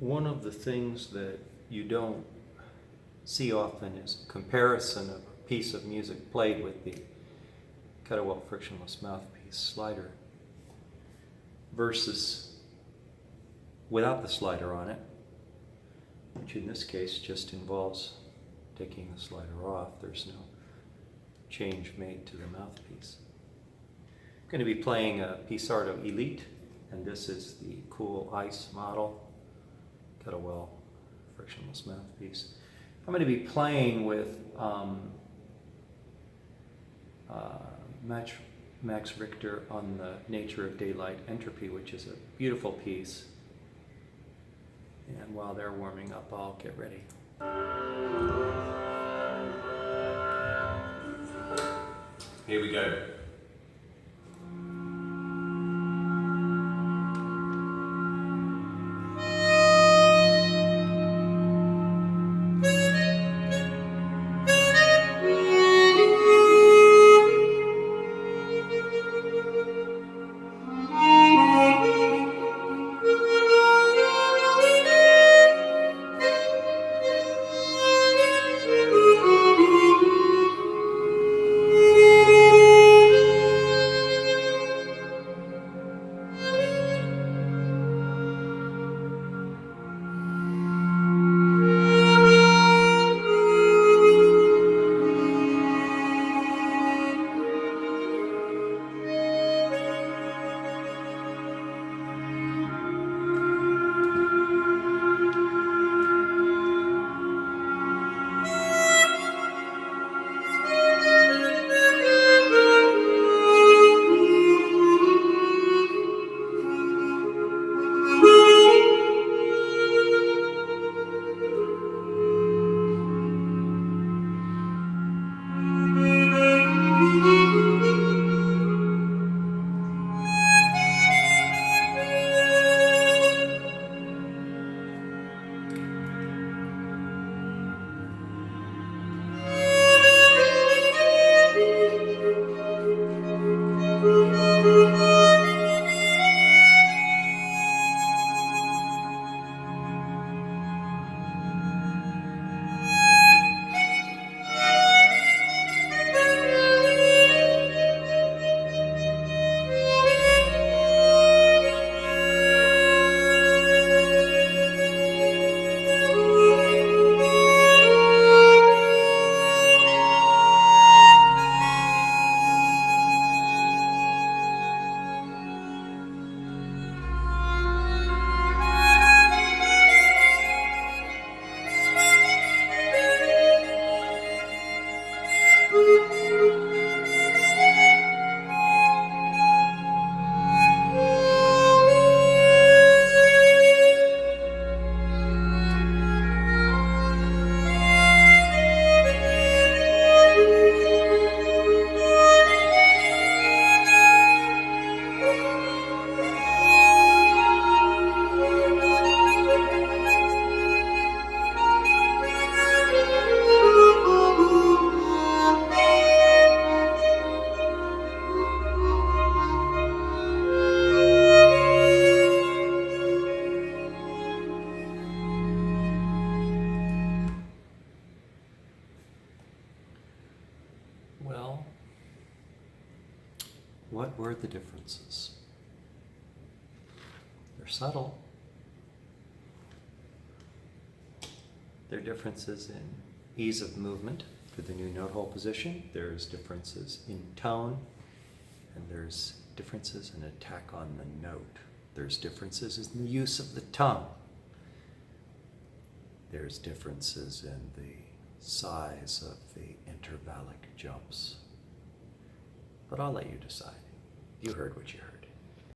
one of the things that you don't see often is a comparison of a piece of music played with the Kettlewell Frictionless Mouthpiece slider versus without the slider on it, which in this case just involves taking the slider off. There's no change made to the mouthpiece. I'm going to be playing a Pissardo Elite, and this is the Cool Ice model, Kettlewell Frictionless Mouthpiece. I'm going to be playing with Max Richter on the Nature of Daylight Entropy, which is a beautiful piece. And while they're warming up, I'll get ready. Here we go. Well, what were the differences? They're subtle. There are differences in ease of movement for the new note hole position. There's differences in tone, and there's differences in attack on the note. There's differences in the use of the tongue. There's differences in the size of the intervallic jumps. But I'll let you decide. You heard what you heard.